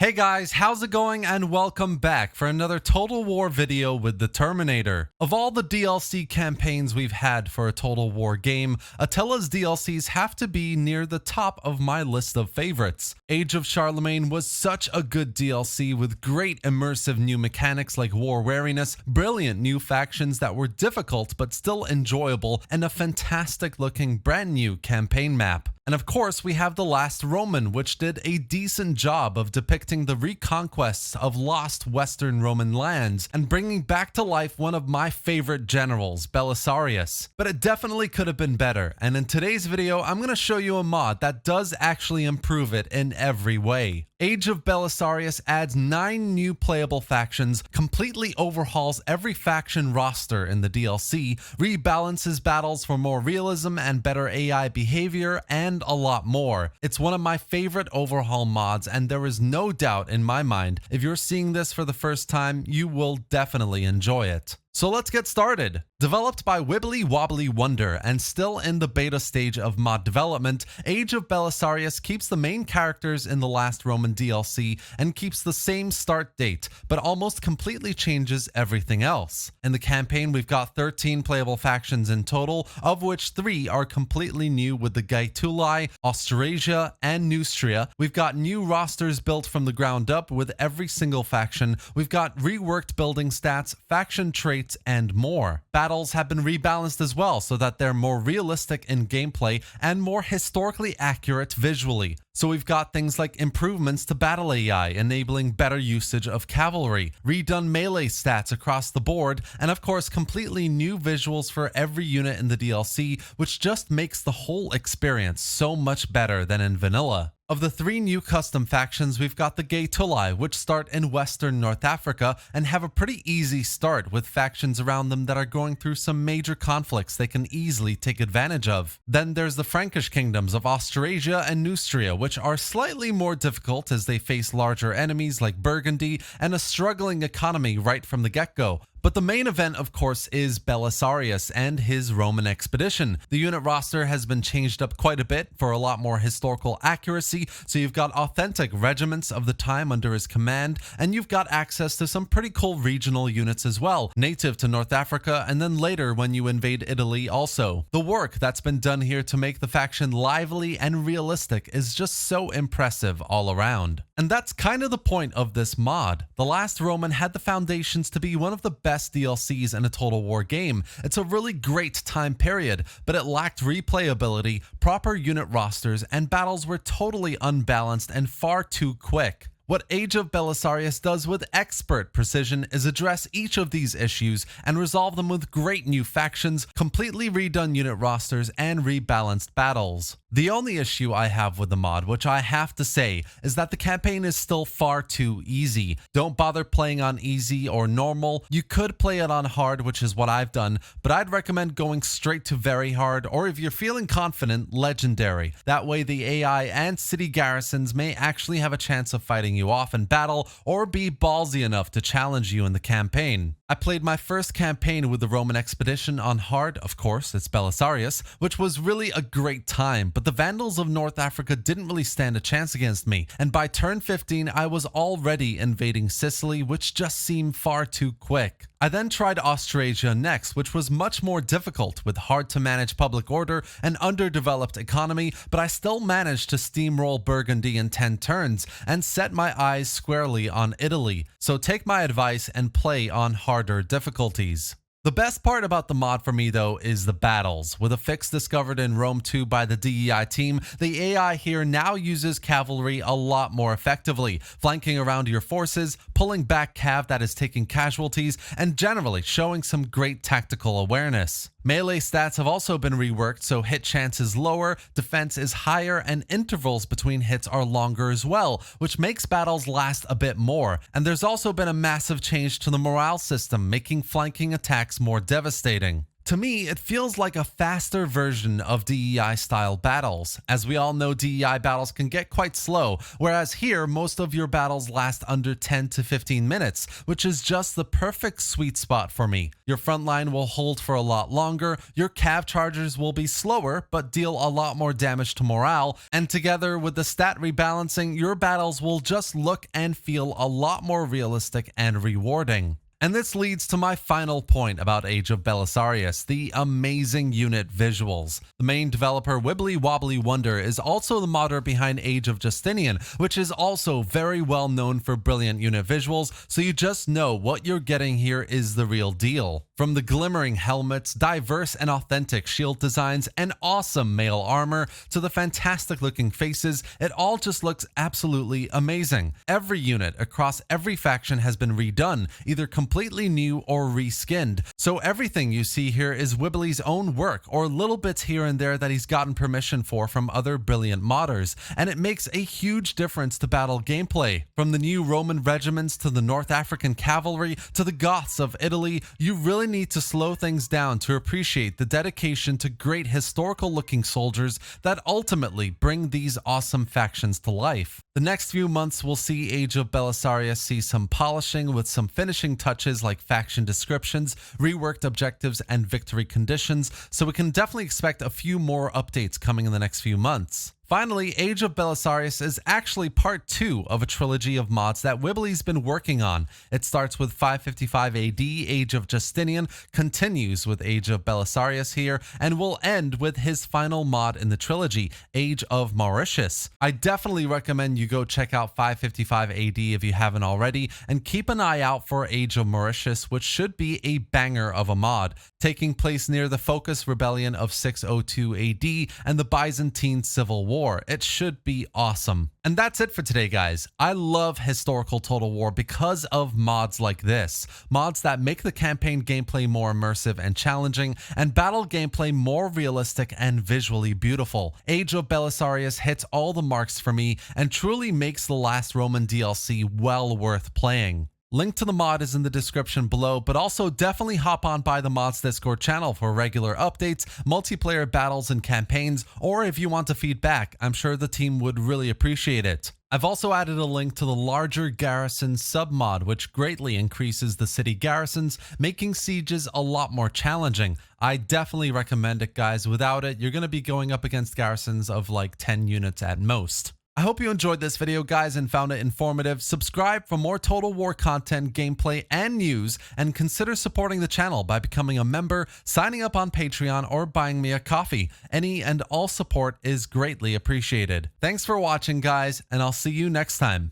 Hey guys, how's it going and welcome back for another Total War video with the Terminator. Of all the DLC campaigns we've had for a Total War game, Attila's DLCs have to be near the top of my list of favorites. Age of Charlamagne was such a good DLC with great immersive new mechanics like War Weariness, brilliant new factions that were difficult but still enjoyable, and a fantastic looking brand new campaign map. And of course, we have The Last Roman, which did a decent job of depicting the reconquests of lost Western Roman lands and bringing back to life one of my favorite generals, Belisarius. But it definitely could have been better, and in today's video, I'm going to show you a mod that does actually improve it in every way. Age of Belisarius adds 9 new playable factions, completely overhauls every faction roster in the DLC, rebalances battles for more realism and better AI behavior, and a lot more. It's one of my favorite overhaul mods, and there is no doubt in my mind, if you're seeing this for the first time, you will definitely enjoy it. So let's get started. Developed by Wibbly Wobbly Wonder and still in the beta stage of mod development, Age of Belisarius keeps the main characters in the Last Roman DLC and keeps the same start date, but almost completely changes everything else. In the campaign, we've got 13 playable factions in total, of which 3 are completely new with the Gaetuli, Austrasia, and Neustria. We've got new rosters built from the ground up with every single faction. We've got reworked building stats, faction traits, and more. Battles have been rebalanced as well so that they're more realistic in gameplay and more historically accurate visually. So we've got things like improvements to battle AI, enabling better usage of cavalry, redone melee stats across the board, and of course completely new visuals for every unit in the DLC, which just makes the whole experience so much better than in vanilla. Of the 3 new custom factions, we've got the Gaetuli, which start in Western North Africa and have a pretty easy start with factions around them that are going through some major conflicts they can easily take advantage of. Then there's the Frankish kingdoms of Austrasia and Neustria, which are slightly more difficult as they face larger enemies like Burgundy and a struggling economy right from the get-go. But the main event, of course, is Belisarius and his Roman expedition. The unit roster has been changed up quite a bit for a lot more historical accuracy, so you've got authentic regiments of the time under his command, and you've got access to some pretty cool regional units as well, native to North Africa, and then later when you invade Italy also. The work that's been done here to make the faction lively and realistic is just so impressive all around. And that's kind of the point of this mod. The Last Roman had the foundations to be one of the best DLCs in a Total War game. It's a really great time period, but it lacked replayability, proper unit rosters, and battles were totally unbalanced and far too quick. What Age of Belisarius does with expert precision is address each of these issues and resolve them with great new factions, completely redone unit rosters, and rebalanced battles. The only issue I have with the mod, which I have to say, is that the campaign is still far too easy. Don't bother playing on easy or normal. You could play it on hard, which is what I've done, but I'd recommend going straight to very hard, or if you're feeling confident, legendary. That way the AI and city garrisons may actually have a chance of fighting you off in battle or be ballsy enough to challenge you in the campaign. I played my first campaign with the Roman expedition on hard, of course, it's Belisarius, which was really a great time, but the Vandals of North Africa didn't really stand a chance against me, and by turn 15 I was already invading Sicily, which just seemed far too quick. I then tried Austrasia next, which was much more difficult with hard to manage public order and underdeveloped economy, but I still managed to steamroll Burgundy in 10 turns and set my eyes squarely on Italy. So take my advice and play on harder difficulties. The best part about the mod for me though is the battles. With a fix discovered in Rome 2 by the DEI team, the AI here now uses cavalry a lot more effectively, flanking around your forces, pulling back cav that is taking casualties, and generally showing some great tactical awareness. Melee stats have also been reworked, so hit chance is lower, defense is higher, and intervals between hits are longer as well, which makes battles last a bit more. And there's also been a massive change to the morale system, making flanking attacks more devastating. To me, it feels like a faster version of DEI style battles. As we all know, DEI battles can get quite slow, whereas here, most of your battles last under 10 to 15 minutes, which is just the perfect sweet spot for me. Your front line will hold for a lot longer, your cav chargers will be slower, but deal a lot more damage to morale, and together with the stat rebalancing, your battles will just look and feel a lot more realistic and rewarding. And this leads to my final point about Age of Belisarius, the amazing unit visuals. The main developer Wibbly Wobbly Wonder is also the modder behind Age of Justinian, which is also very well known for brilliant unit visuals, so you just know what you're getting here is the real deal. From the glimmering helmets, diverse and authentic shield designs, and awesome mail armor, to the fantastic looking faces, it all just looks absolutely amazing. Every unit across every faction has been redone, either completely new or reskinned. So everything you see here is Wibbly's own work, or little bits here and there that he's gotten permission for from other brilliant modders, and it makes a huge difference to battle gameplay. From the new Roman regiments to the North African cavalry to the Goths of Italy, you really need to slow things down to appreciate the dedication to great historical looking soldiers that ultimately bring these awesome factions to life. The next few months will see Age of Belisarius see some polishing with some finishing touches like faction descriptions, reworked objectives, and victory conditions, so we can definitely expect a few more updates coming in the next few months. Finally, Age of Belisarius is actually part 2 of a trilogy of mods that Wibbly's been working on. It starts with 555 AD, Age of Justinian, continues with Age of Belisarius here, and will end with his final mod in the trilogy, Age of Mauritius. I definitely recommend you go check out 555 AD if you haven't already, and keep an eye out for Age of Mauritius, which should be a banger of a mod, taking place near the Focus Rebellion of 602 AD and the Byzantine Civil War. It should be awesome. And that's it for today, guys. I love historical Total War because of mods like this. Mods that make the campaign gameplay more immersive and challenging, and battle gameplay more realistic and visually beautiful. Age of Belisarius hits all the marks for me and truly makes the last Roman DLC well worth playing. Link to the mod is in the description below, but also definitely hop on by the mods Discord channel for regular updates, multiplayer battles and campaigns, or if you want to feedback, I'm sure the team would really appreciate it. I've also added a link to the larger garrison submod, which greatly increases the city garrisons, making sieges a lot more challenging. I definitely recommend it, guys. Without it, you're going to be going up against garrisons of like 10 units at most. I hope you enjoyed this video, guys, and found it informative. Subscribe for more Total War content, gameplay, and news, and consider supporting the channel by becoming a member, signing up on Patreon, or buying me a coffee. Any and all support is greatly appreciated. Thanks for watching, guys, and I'll see you next time.